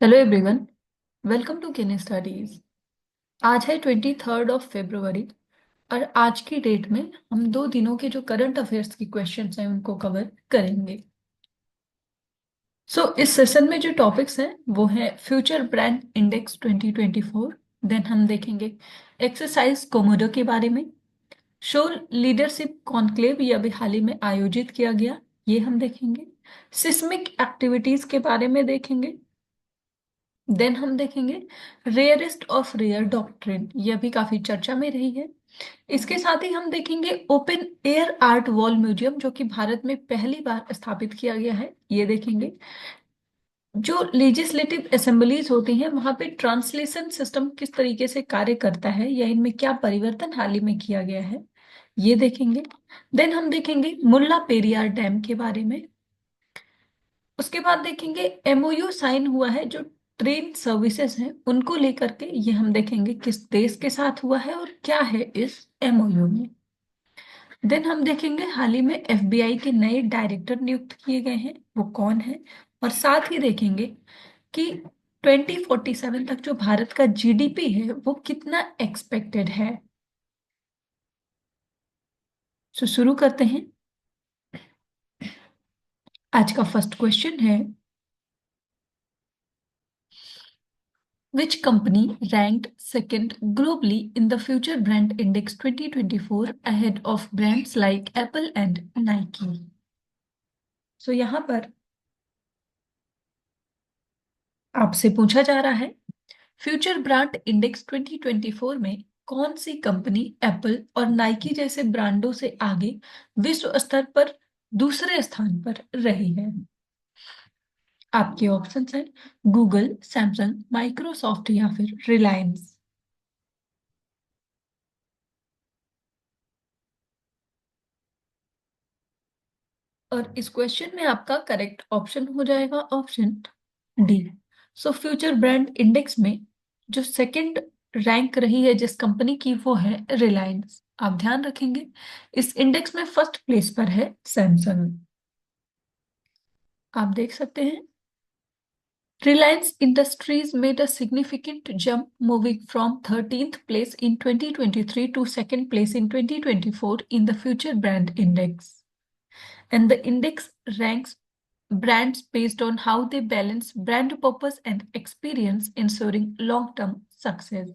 Hello everyone. Welcome to Ken Studies. आज है 23 फरवरी और आज की डेट में हम 2 दिनों के जो करंट अफेयर्स की क्वेश्चंस हैं उनको कवर करेंगे। इस सेशन में जो टॉपिक्स हैं वो है फ्यूचर ब्रांड इंडेक्स 2024। देन हम देखेंगे एक्सरसाइज कोमोडो के बारे में। शो लीडरशिप कॉन्क्लेव ये अभी हाल ही में आयोजित किया गया, ये हम देखेंगे। सिस्मिक एक्टिविटीज के बारे में देखेंगे। देन हम देखेंगे रेयरेस्ट ऑफ रेयर डॉक्ट्रिन, यह भी काफी चर्चा में रही है। इसके साथ ही हम देखेंगे open air art wall museum जो कि भारत में पहली बार स्थापित किया गया है, ये देखेंगे। जो लेजिस्लेटिव असेंबलीज होती हैं वहां पे ट्रांसलेशन सिस्टम किस तरीके से कार्य करता है या इनमें क्या परिवर्तन हाल ही में किया गया है, ये देखेंगे। देन हम देखेंगे मुल्ला पेरियार डैम के बारे में। उसके बाद देखेंगे एमओयू साइन हुआ है जो ट्रेन सर्विसेज हैं उनको लेकर के, ये हम देखेंगे किस देश के साथ हुआ है और क्या है इस एमओयू में। देन हम देखेंगे हाल ही में एफबीआई के नए डायरेक्टर नियुक्त किए गए हैं, वो कौन है। और साथ ही देखेंगे कि 2047 तक जो भारत का जीडीपी है वो कितना एक्सपेक्टेड है। शुरू करते हैं। आज का फर्स्ट क्वेश्चन है, which company ranked second globally in the Future Brand Index 2024 ahead of brands like Apple and Nike? यहाँ पर आपसे पूछा जा रहा है फ्यूचर ब्रांड इंडेक्स 2024 में कौन सी कंपनी एप्पल और नाइकी जैसे ब्रांडों से आगे विश्व स्तर पर दूसरे स्थान पर रही है। आपके ऑप्शंस हैं गूगल, सैमसंग, माइक्रोसॉफ्ट या फिर रिलायंस। और इस क्वेश्चन में आपका करेक्ट ऑप्शन हो जाएगा option D. Future brand index में जो सेकंड रैंक रही है जिस कंपनी की वो है रिलायंस। आप ध्यान रखेंगे इस इंडेक्स में फर्स्ट प्लेस पर है सैमसंग। आप देख सकते हैं Reliance Industries made a significant jump, moving from 13th place in 2023 to second place in 2024 in the Future Brand Index. And the index ranks brands based on how they balance brand purpose and experience, ensuring long-term success.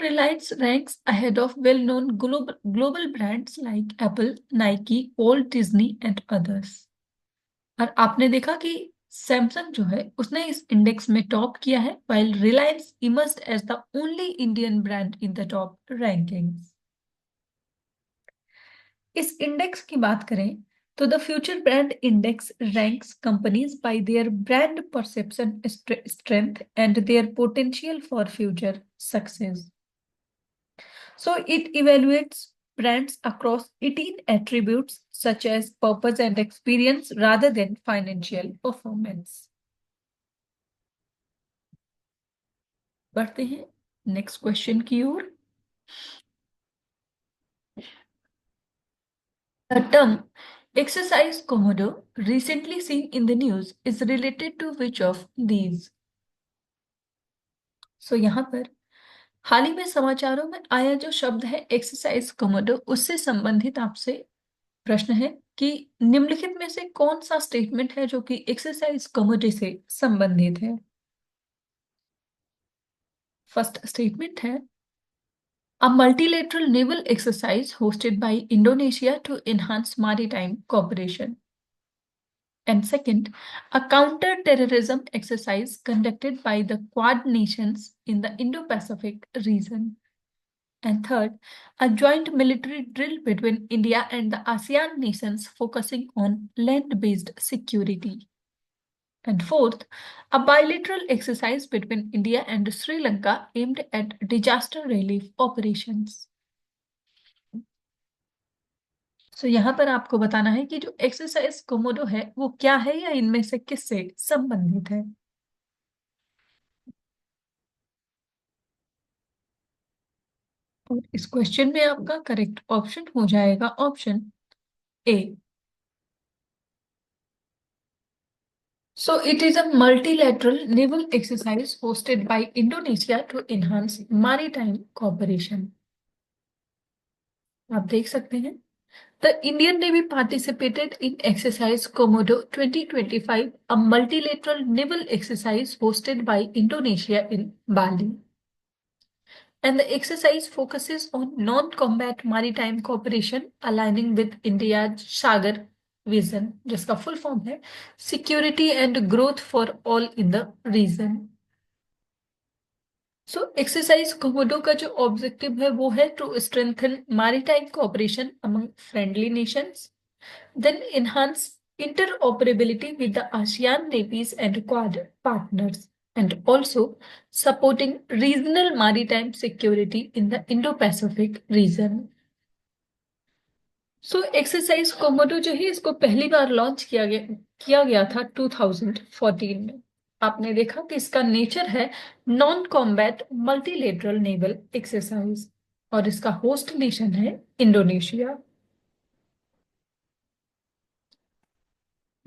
Reliance ranks ahead of well-known global brands like Apple, Nike, Walt Disney, and others. और आपने देखा कि Samsung जो है उसने इस index में top किया है, while Reliance emerged as the only Indian brand in the top rankings. इस इंडेक्स की बात करें तो the future brand index ranks companies by their brand perception strength and their potential for future success. It evaluates brands across 18 attributes such as purpose and experience rather than financial performance. बढ़ते हैं next question की ओर। The term exercise komodo recently seen in the news is related to which of these? यहाँ पर हाल ही में समाचारों में आया जो शब्द है एक्सरसाइज कोमोडो, उससे संबंधित आपसे प्रश्न है कि निम्नलिखित में से कौन सा स्टेटमेंट है जो कि एक्सरसाइज कोमोडो से संबंधित है। फर्स्ट स्टेटमेंट है a multilateral naval exercise hosted by Indonesia to enhance maritime cooperation. And second, a counter-terrorism exercise conducted by the Quad nations in the Indo-Pacific region. And third, a joint military drill between India and the ASEAN nations focusing on land-based security. And fourth, a bilateral exercise between India and Sri Lanka aimed at disaster relief operations. यहाँ पर आपको बताना है कि जो exercise Komodo है वो क्या है या इनमें से किससे संबंधित है। और इस क्वेश्चन में आपका करेक्ट ऑप्शन हो जाएगा option A. So it is a multilateral naval exercise hosted by Indonesia to enhance maritime cooperation. आप देख सकते हैं The Indian Navy participated in exercise Komodo 2025, a multilateral naval exercise hosted by Indonesia in Bali. And the exercise focuses on non-combat maritime cooperation, aligning with India's Sagar vision, जिसका full form है Security and Growth for All in the Region. So exercise Komodo का जो objective है वो है to strengthen maritime cooperation among friendly nations, then enhance interoperability with the ASEAN navies and Quad partners, and also supporting regional maritime security in the Indo-Pacific region. So exercise Komodo जो है इसको पहली बार launch किया गया था 2014 में। आपने देखा कि इसका नेचर है non combat multilateral naval exercise और इसका होस्ट नेशन है इंडोनेशिया।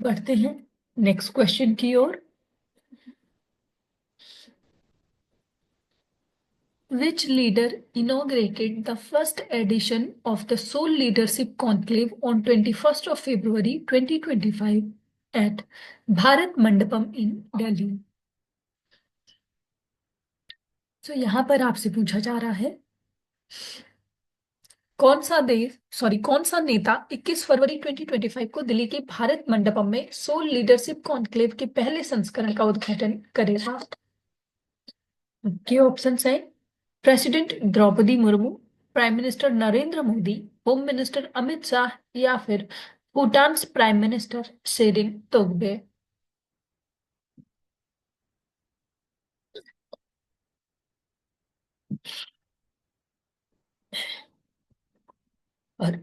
बढ़ते हैं नेक्स्ट क्वेश्चन की ओर। Which leader inaugurated the first edition of the Seoul Leadership Conclave on 21st of February 2025 at Bharat Mandapam in Delhi? तो यहाँ पर आपसे पूछा जा रहा है कौन सा नेता 21 फरवरी 2025 को दिल्ली के भारत मंडपम में सोल लीडरशिप कॉन्क्लेव के पहले संस्करण का उद्घाटन करेगा। के ऑप्शंस हैं president Droupadi Murmu, prime minister Narendra Modi, home minister Amit Shah या फिर भूटान प्राइम मिनिस्टर शेरिंग तोब्गे। और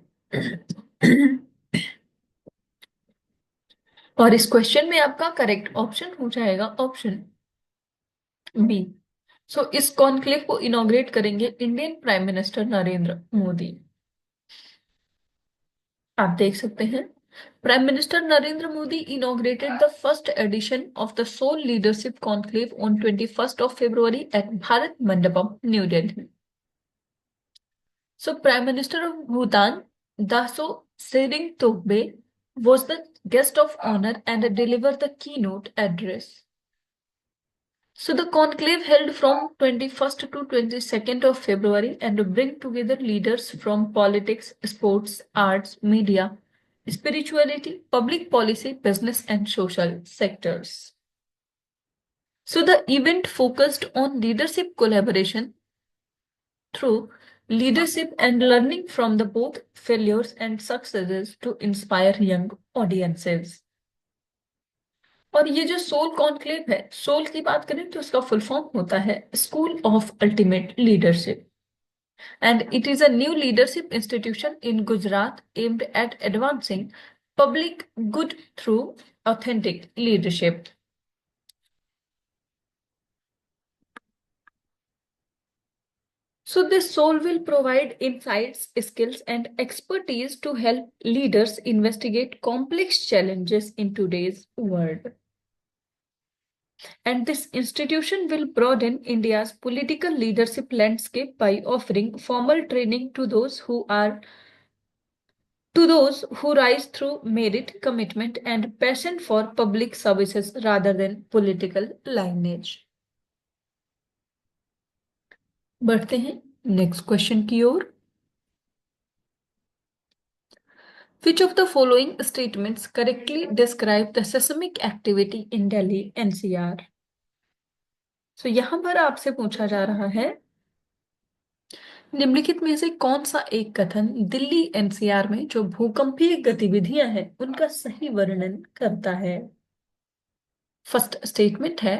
और इस क्वेश्चन में आपका करेक्ट ऑप्शन हो जाएगा ऑप्शन बी। सो इस कॉन्क्लेव को इनॉग्रेट करेंगे Indian prime minister Narendra Modi. आप देख सकते हैं prime minister Narendra Modi inaugurated the first edition of the Soul leadership conclave on 21st of February at Bharat Mandapam New Delhi. So Prime Minister of Bhutan, Daso Sering Tokbe, was the guest of honor and delivered the keynote address. So the conclave held from 21st to 22nd of February and bring together leaders from politics, sports, arts, media, spirituality, public policy, business and social sectors. So the event focused on leadership collaboration through leadership and learning from the both failures and successes to inspire young audiences. और ये जो soul conclave है, soul की बात करें तो उसका full form होता है school of ultimate leadership and it is a new leadership institution in Gujarat aimed at advancing public good through authentic leadership. So this soul will provide insights, skills, and expertise to help leaders investigate complex challenges in today's world. And this institution will broaden India's political leadership landscape by offering formal training to those who rise through merit, commitment, and passion for public services rather than political lineage. बढ़ते हैं next question की ओर। Which of the following statements correctly describe the seismic activity in Delhi NCR? So यहाँ पर आपसे पूछा जा रहा है निम्नलिखित में से कौन सा एक कथन दिल्ली एनसीआर में जो भूकंपीय गतिविधियां हैं उनका सही वर्णन करता है। फर्स्ट स्टेटमेंट है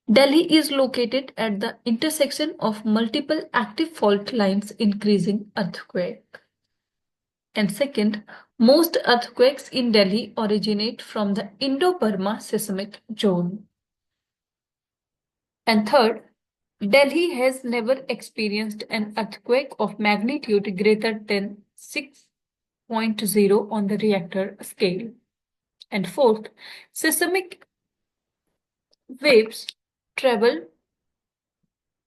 Delhi is located at the intersection of multiple active fault lines increasing earthquake. And second, most earthquakes in Delhi originate from the Indo-Burma seismic zone. And third, Delhi has never experienced an earthquake of magnitude greater than 6.0 on the Richter scale. And fourth, seismic waves travel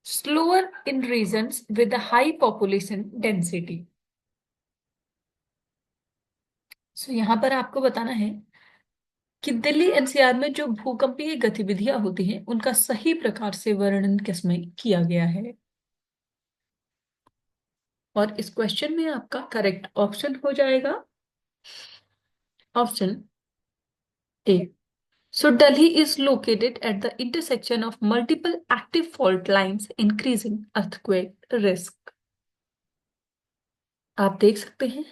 slower in regions with a high population density. So यहाँ पर आपको बताना है कि Delhi NCR में जो भूकंपीय गतिविधियां होती हैं उनका सही प्रकार से वर्णन किसमें किया गया है। और इस क्वेश्चन में आपका करेक्ट ऑप्शन हो जाएगा option A. So Delhi is located at the intersection of multiple active fault lines, increasing earthquake risk. आप देख सकते हैं।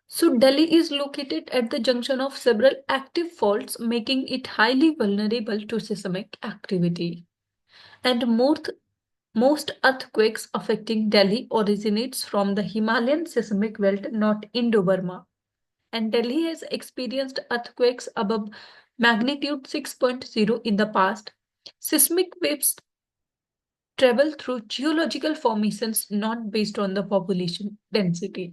So Delhi is located at the junction of several active faults, making it highly vulnerable to seismic activity. And most earthquakes affecting Delhi originates from the Himalayan seismic belt, not Indo-Burma. And Delhi has experienced earthquakes above magnitude 6.0 in the past. Seismic waves travel through geological formations not based on the population density.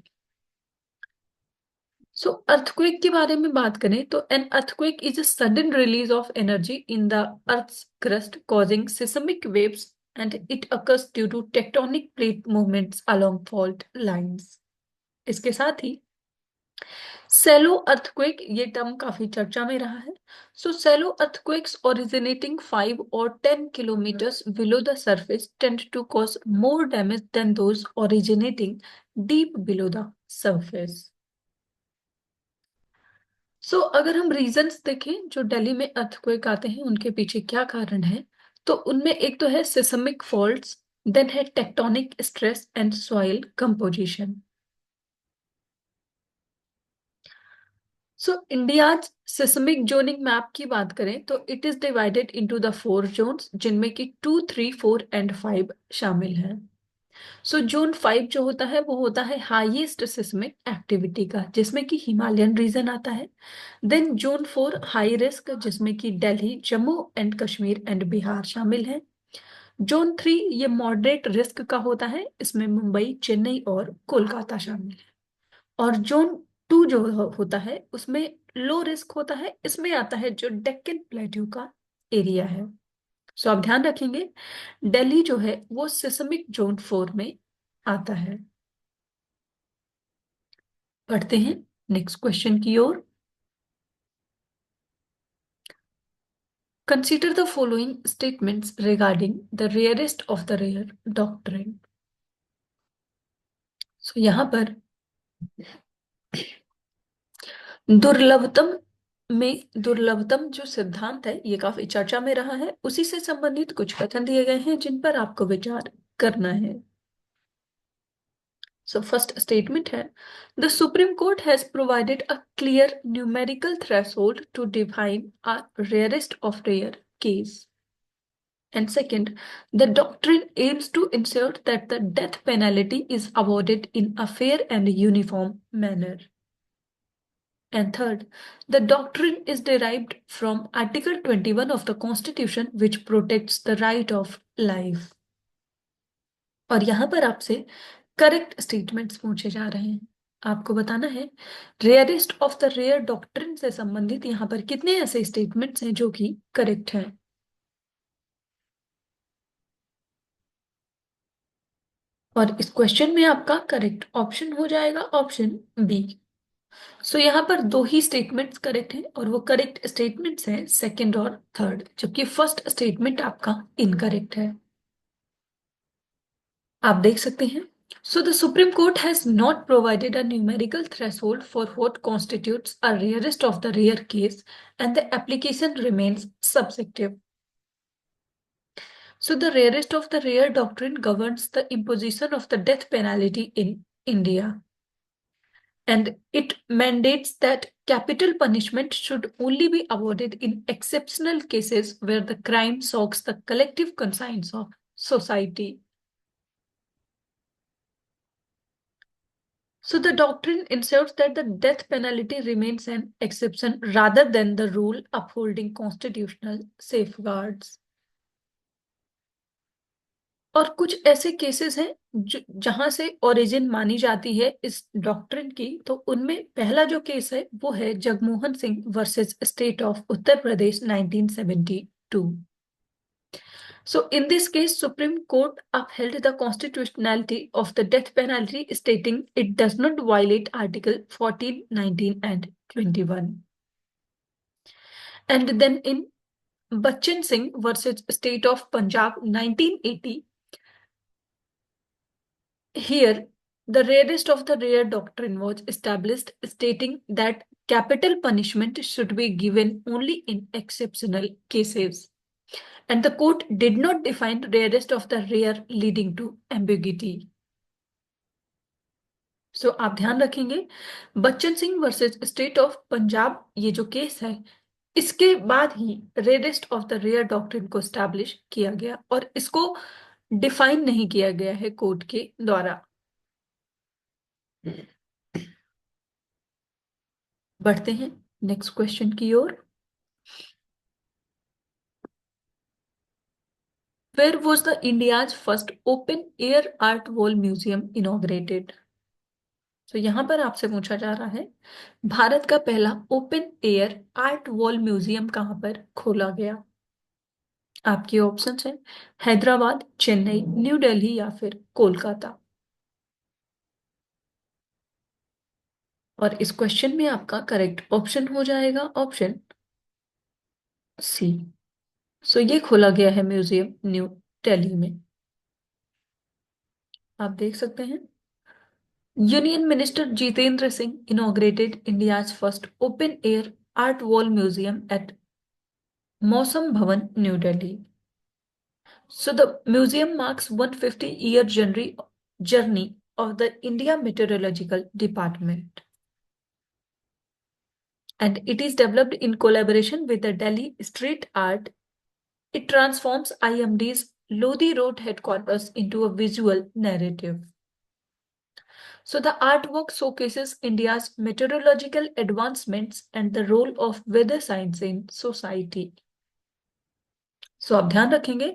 So earthquake के बारे में बात करें तो an earthquake is a sudden release of energy in the earth's crust causing seismic waves and it occurs due to tectonic plate movements along fault lines. इसके साथ ही सेलो earthquake ये term काफी चर्चा में रहा है। सो सेलो अर्थक्वेक्स ओरिजिनेटिंग 5 और 10 kilometres below the surface tend to cause more damage than those originating deep below the surface. So अगर हम रीजंस देखें जो दिल्ली में अर्थक्वेक आते हैं उनके पीछे क्या कारण है, तो उनमें एक तो है सिस्मिक फॉल्ट्स, देन है tectonic stress and soil composition. So India's seismic zoning map की बात करें तो it is divided into the 4 zones जिनमें कि 2, 3, 4 एंड 5 शामिल है। सो जोन 5 जो होता है वो होता है हाईएस्ट सिस्मिक एक्टिविटी का, जिसमें कि हिमालयन रीजन आता है। देन जोन 4 हाई रिस्क, जिसमें कि दिल्ली, जम्मू एंड कश्मीर एंड बिहार शामिल है। जोन 3 ये मॉडरेट रिस्क का होता है, इसमें मुंबई, चेन्नई और कोलकाता शामिल है। और जोन 2 जो होता है उसमें लो रिस्क होता है, इसमें आता है जो डेक्कन प्लेट्यू का एरिया है। सो आप ध्यान रखेंगे दिल्ली जो है वो सिस्मिक जोन 4 में आता है। पढ़ते हैं नेक्स्ट क्वेश्चन की ओर। Consider the following statements regarding the rarest of the rare doctrine. So यहां पर दुर्लभतम दुर्लभतम जो सिद्धांत है ये काफी चर्चा में रहा है, उसी से संबंधित कुछ कथन दिए गए हैं जिन पर आपको विचार करना है। सो फर्स्ट स्टेटमेंट है the supreme court has provided a clear numerical threshold to define a rarest of rare case. And second, the doctrine aims to ensure that the death penalty is awarded in a fair and uniform manner. And third, the doctrine is derived from Article 21 of the Constitution, which protects the right of life. और यहां पर आपसे correct statements पूछे जा रहे हैं। आपको बताना है rarest of the rare doctrine से संबंधित यहां पर कितने ऐसे स्टेटमेंट्स हैं जो कि करेक्ट हैं। और इस क्वेश्चन में आपका करेक्ट ऑप्शन हो जाएगा ऑप्शन बी। सो यहाँ पर 2 ही स्टेटमेंट्स करेक्ट हैं और वो करेक्ट स्टेटमेंट्स हैं सेकंड और थर्ड, जबकि फर्स्ट स्टेटमेंट आपका इनकरेक्ट है। आप देख सकते हैं so the supreme court has not provided a numerical threshold for what constitutes a rarest of the rare case and the application remains subjective. So the rarest of the rare doctrine governs the imposition of the death penalty in India. And it mandates that capital punishment should only be awarded in exceptional cases where the crime shocks the collective conscience of society. So the doctrine ensures that the death penalty remains an exception rather than the rule, upholding constitutional safeguards. और कुछ ऐसे cases हैं जहां से origin मानी जाती है इस डॉक्ट्रिन की, तो उनमें पहला जो केस है वो है Jagmohan Singh versus state of Uttar Pradesh 1972. So, in this case, Supreme Court upheld the constitutionality of the death penalty, stating it does not violate Article 14, 19, and 21. And then in Bachchan Singh versus State of Punjab 1980, here the rarest of the rare doctrine was established, stating that capital punishment should be given only in exceptional cases. And the court did not define rarest of the rare, leading to ambiguity. So आप ध्यान रखेंगे, Bachan Singh versus state of Punjab ये जो case है, इसके बाद ही rarest of the rare doctrine को स्टैब्लिश किया गया और इसको डिफाइन नहीं किया गया है कोर्ट के द्वारा। बढ़ते हैं नेक्स्ट क्वेश्चन की ओर। Where was the India's first open air art wall museum inaugurated? तो यहां पर आपसे पूछा जा रहा है, भारत का पहला open air art wall museum कहां पर खोला गया? आपके ऑप्शंस हैं हैदराबाद, चेन्नई, न्यू दिल्ली या फिर कोलकाता। और इस क्वेश्चन में आपका करेक्ट ऑप्शन हो जाएगा ऑप्शन सी। सो ये खोला गया है म्यूजियम न्यू दिल्ली में। आप देख सकते हैं, union minister Jitendra Singh inaugurated India's first open air art wall museum at Mausam Bhavan, New Delhi. So the museum marks 150-year journey of the India Meteorological Department. And it is developed in collaboration with the Delhi Street Art. It transforms IMD's Lodi Road headquarters into a visual narrative. So the artwork showcases India's meteorological advancements and the role of weather science in society. So आप ध्यान रखेंगे,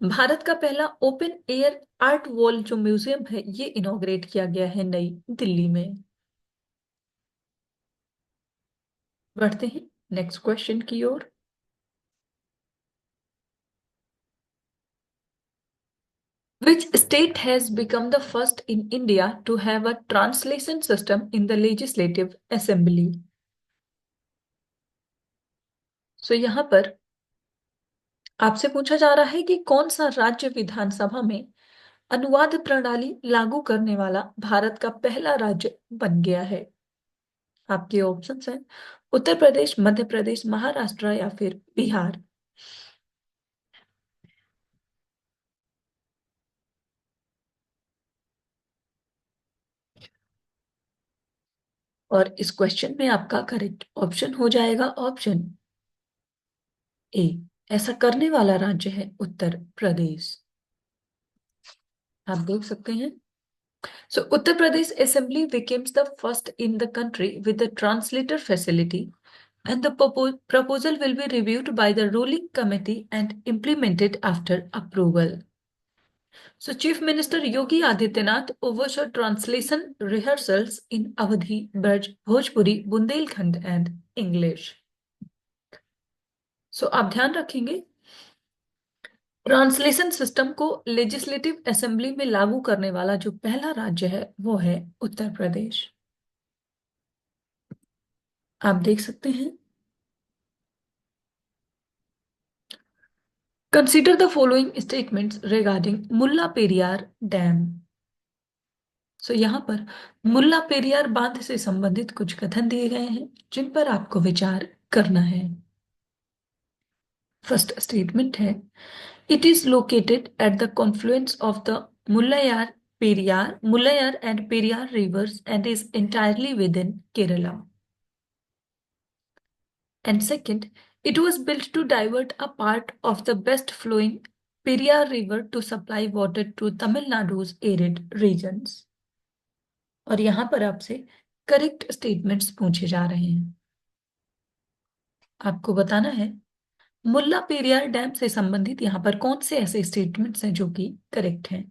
भारत का पहला open air art wall जो museum है ये inaugurate किया गया है नई दिल्ली में। बढ़ते हैं नेक्स्ट क्वेश्चन की ओर। Which state has become the first in India to have a translation system in the legislative assembly? So यहाँ पर आपसे पूछा जा रहा है कि कौन सा राज्य विधानसभा में अनुवाद प्रणाली लागू करने वाला भारत का पहला राज्य बन गया है? आपके ऑप्शंस हैं उत्तर प्रदेश, मध्य प्रदेश, महाराष्ट्र या फिर बिहार। और इस क्वेश्चन में आपका करेक्ट ऑप्शन हो जाएगा ऑप्शन ए। ऐसा करने वाला राज्य है उत्तर प्रदेश। आप देख सकते हैं, so Uttar Pradesh Assembly becomes the first in the country with the translator facility, and the proposal will be reviewed by the ruling committee and implemented after approval. So Chief Minister Yogi Adityanath oversaw translation rehearsals in Awadhi, Braj, Bhojpuri, Bundelkhand and English. So आप ध्यान रखेंगे, translation system को legislative assembly में लागू करने वाला जो पहला राज्य है वो है उत्तर प्रदेश। आप देख सकते हैं, consider the following statements regarding Mulla Periyar dam. So यहाँ पर मुल्ला पेरियार बांध से संबंधित कुछ कथन दिए गए हैं जिन पर आपको विचार करना है। फर्स्ट स्टेटमेंट है, it is located at the confluence of the Mullayar and Periyar rivers and is entirely within Kerala. And second, it was built to divert a part of the best flowing Periyar River to supply water to Tamil Nadu's arid regions. और यहां पर आपसे correct statements पूछे जा रहे हैं। आपको बताना है, मुल्ला पेरियार डैम से संबंधित यहाँ पर कौन से ऐसे स्टेटमेंट्स हैं जो कि करेक्ट हैं?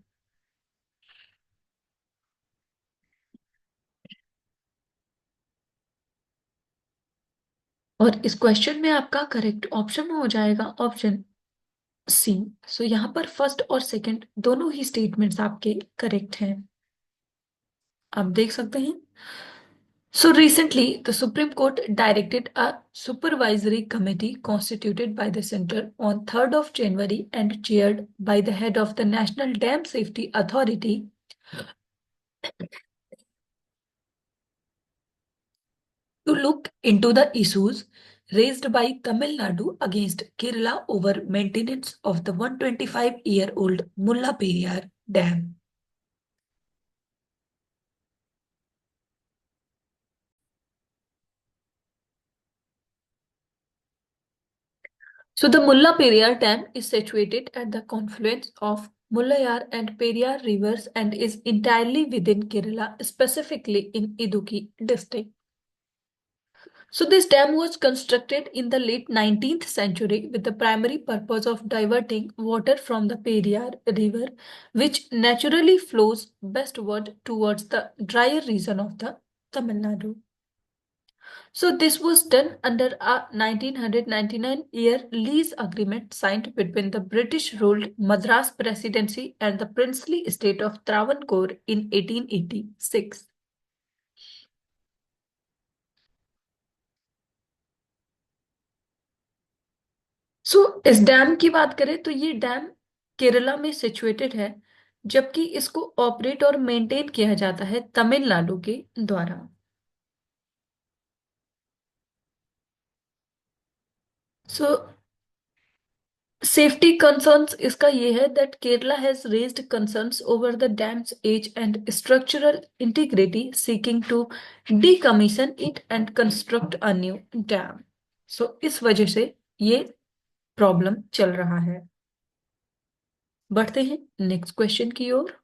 और इस क्वेश्चन में आपका करेक्ट ऑप्शन हो जाएगा ऑप्शन सी। सो यहाँ पर फर्स्ट और सेकंड दोनों ही स्टेटमेंट्स आपके करेक्ट हैं। आप देख सकते हैं। So recently, the Supreme Court directed a supervisory committee constituted by the center on 3rd of January and chaired by the head of the National Dam Safety Authority to look into the issues raised by Tamil Nadu against Kerala over maintenance of the 125-year-old Mullaperiyar Dam. So the Mulla Periyar Dam is situated at the confluence of Mullayar and Periyar rivers and is entirely within Kerala, specifically in Idukki district. So this dam was constructed in the late 19th century with the primary purpose of diverting water from the Periyar river, which naturally flows westward towards the drier region of the Tamil Nadu. So this was done under a 1999-year lease agreement signed between the British-ruled Madras Presidency and the princely state of Travancore in 1886. इस dam की बात करें तो ये dam Kerala में situated है, जबकि इसको ऑपरेट और मेंटेन किया जाता है तमिलनाडु के द्वारा। सो सेफ्टी कंसर्न्स इसका ये है that Kerala has raised concerns over the dam's age and structural integrity seeking to decommission it and construct a new dam. So इस वजह से ये प्रॉब्लम चल रहा है। बढ़ते हैं नेक्स्ट क्वेश्चन की ओर।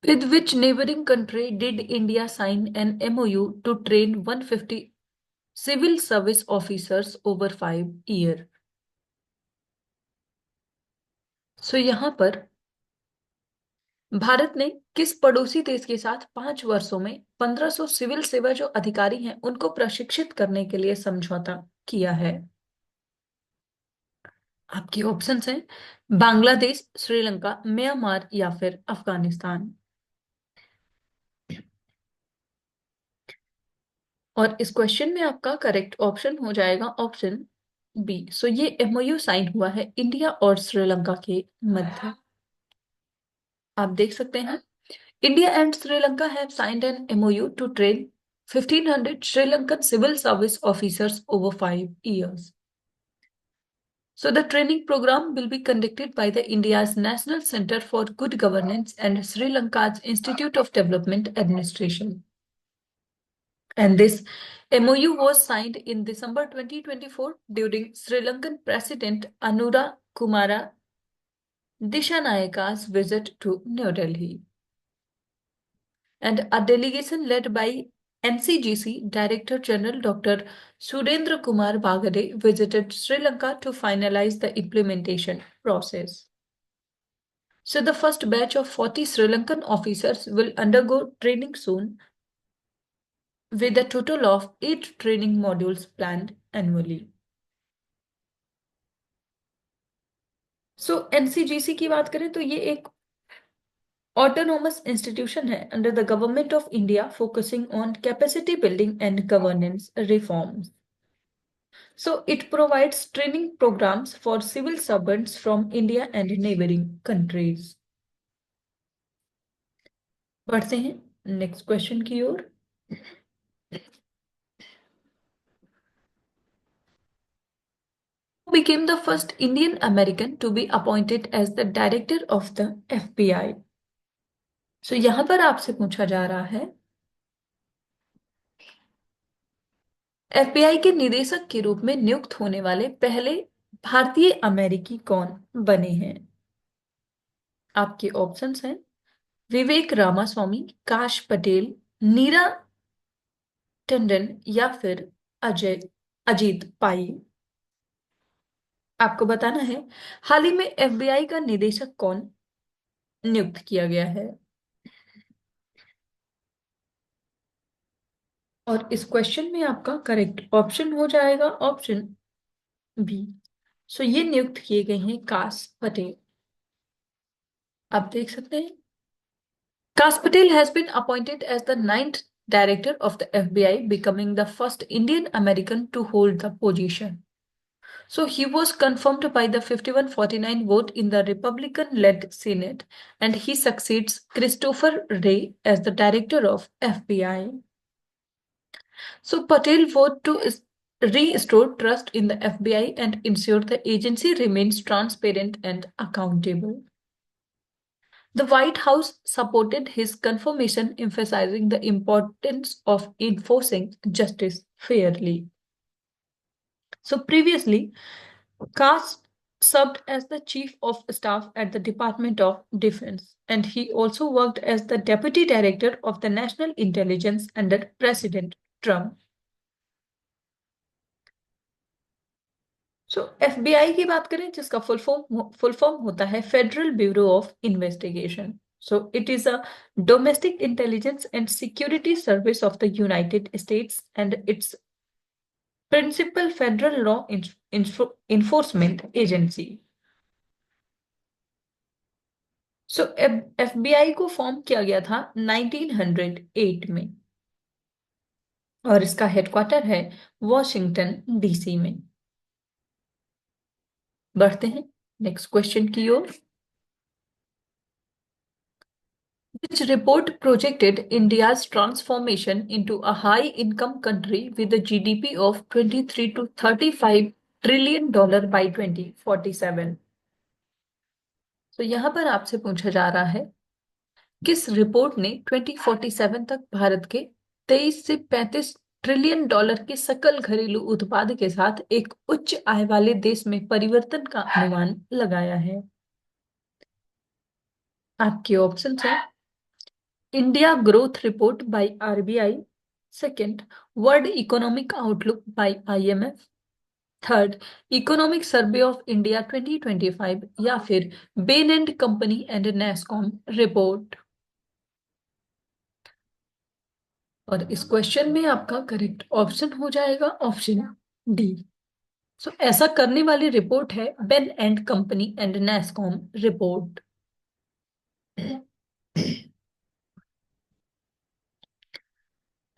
With which neighboring country did India sign an MOU to train 150 civil service officers over 5 years? यहाँ पर भारत ने किस पड़ोसी देश के साथ 5 वर्षों में 1500 सिविल सेवा जो अधिकारी हैं उनको प्रशिक्षित करने के लिए समझौता किया है? आपकी ऑप्शंस हैं बांग्लादेश, श्रीलंका, म्यांमार या फिर अफगानिस्तान। और इस क्वेश्चन में आपका करेक्ट ऑप्शन हो जाएगा ऑप्शन बी। ये एमओयू साइन हुआ है इंडिया और श्रीलंका के मध्य। आप देख सकते हैं India and Sri Lanka have signed an MOU to train 1500 Sri civil service officers over 5 years. So the training program will be conducted by the India's National Center for Good Governance and Sri Lanka's Institute of Development Administration. And this MOU was signed in December 2024 during Sri Lankan President Anura Kumara Dishanayaka's visit to New Delhi. And a delegation led by NCGC Director General Dr. Surendra Kumar Bagade visited Sri Lanka to finalize the implementation process. So the first batch of 40 Sri Lankan officers will undergo training soon, with a total of 8 training modules planned annually. NCGC की बात करें तो ये एक autonomous institution है under the government of India focusing on capacity building and governance reforms. It provides training programs for civil servants from India and neighboring countries. बढ़ते हैं next question की ओर। Became the first Indian American to be appointed as the director of the FBI. यहाँ पर आपसे पूछा जा रहा है एफबीआई के निदेशक के रूप में नियुक्त होने वाले पहले भारतीय अमेरिकी कौन बने हैं? आपके ऑप्शंस हैं विवेक रामास्वामी, काश पटेल, नीरा टंडन या फिर अजय अजीत पाई। आपको बताना है हाल ही में एफबीआई का निदेशक कौन नियुक्त किया गया है। और इस क्वेश्चन में आपका करेक्ट ऑप्शन हो जाएगा ऑप्शन बी। सो ये नियुक्त किए गए हैं काश पटेल। आप देख सकते हैं काश Patel has been appointed as the ninth director of the FBI, becoming the first Indian American to hold the position. So he was confirmed by the 51-49 vote in the Republican-led Senate, and he succeeds Christopher Wray as the director of FBI. So Patel vowed to restore trust in the FBI and ensure the agency remains transparent and accountable. The White House supported his confirmation, emphasizing the importance of enforcing justice fairly. So previously, Kast served as the Chief of Staff at the Department of Defense, and he also worked as the Deputy Director of the National Intelligence under President Trump. So FBI की बात करें जिसका full form होता है federal bureau of investigation. So it is a domestic intelligence and security service of the United States and its principal federal law enforcement agency. So FBI को form किया गया था 1908 में और इसका हेडक्वार्टर है वॉशिंगटन डीसी में। बढ़ते हैं नेक्स्ट क्वेश्चन की ओर। Which report projected India's transformation into a high-income country with a GDP of 23 to 35 trillion dollar by 2047? तो यहाँ पर आपसे पूछा जा रहा है किस रिपोर्ट ने 2047 तक भारत के 23 से 35 ट्रिलियन डॉलर के सकल घरेलू उत्पाद के साथ एक उच्च आय वाले देश में परिवर्तन का अनुमान लगाया है। आपके ऑप्शन है India Growth Report by RBI. Second, World Economic Outlook by IMF. Third, Economic Survey of India 2025 या फिर Bain and Company and NASSCOM report. और इस क्वेश्चन में आपका करेक्ट ऑप्शन हो जाएगा ऑप्शन डी। सो ऐसा करने वाली रिपोर्ट है Ben and company and NASSCOM report.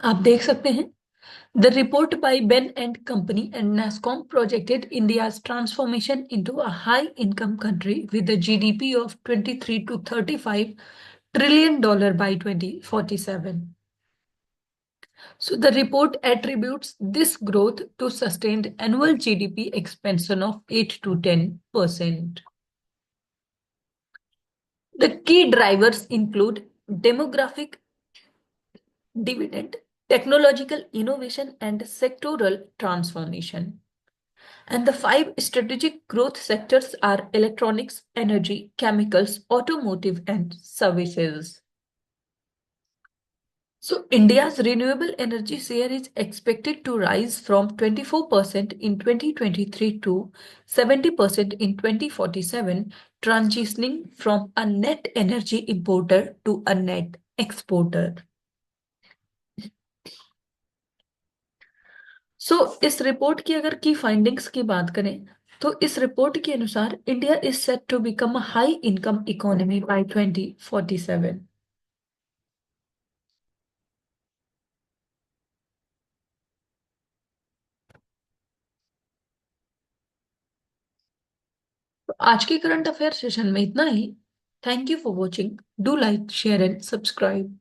आप देख सकते हैं The report by Ben and Company and NASSCOM projected India's transformation into a high-income country with a GDP of 23 to 35 trillion dollar by 2047. So the report attributes this growth to sustained annual GDP expansion of 8 to 10%. The key drivers include demographic dividend, technological innovation, and sectoral transformation. And the five strategic growth sectors are electronics, energy, chemicals, automotive, and services. So, India's renewable energy share is expected to rise from 24% in 2023 to 70% in 2047, transitioning from a net energy importer to a net exporter. इस report की अगर की findings की बात करें तो इस report के अनुसार India is set to become a high income economy by 2047। तो आज के करंट अफेयर सेशन में इतना ही। Thank you for watching. Do like share and subscribe.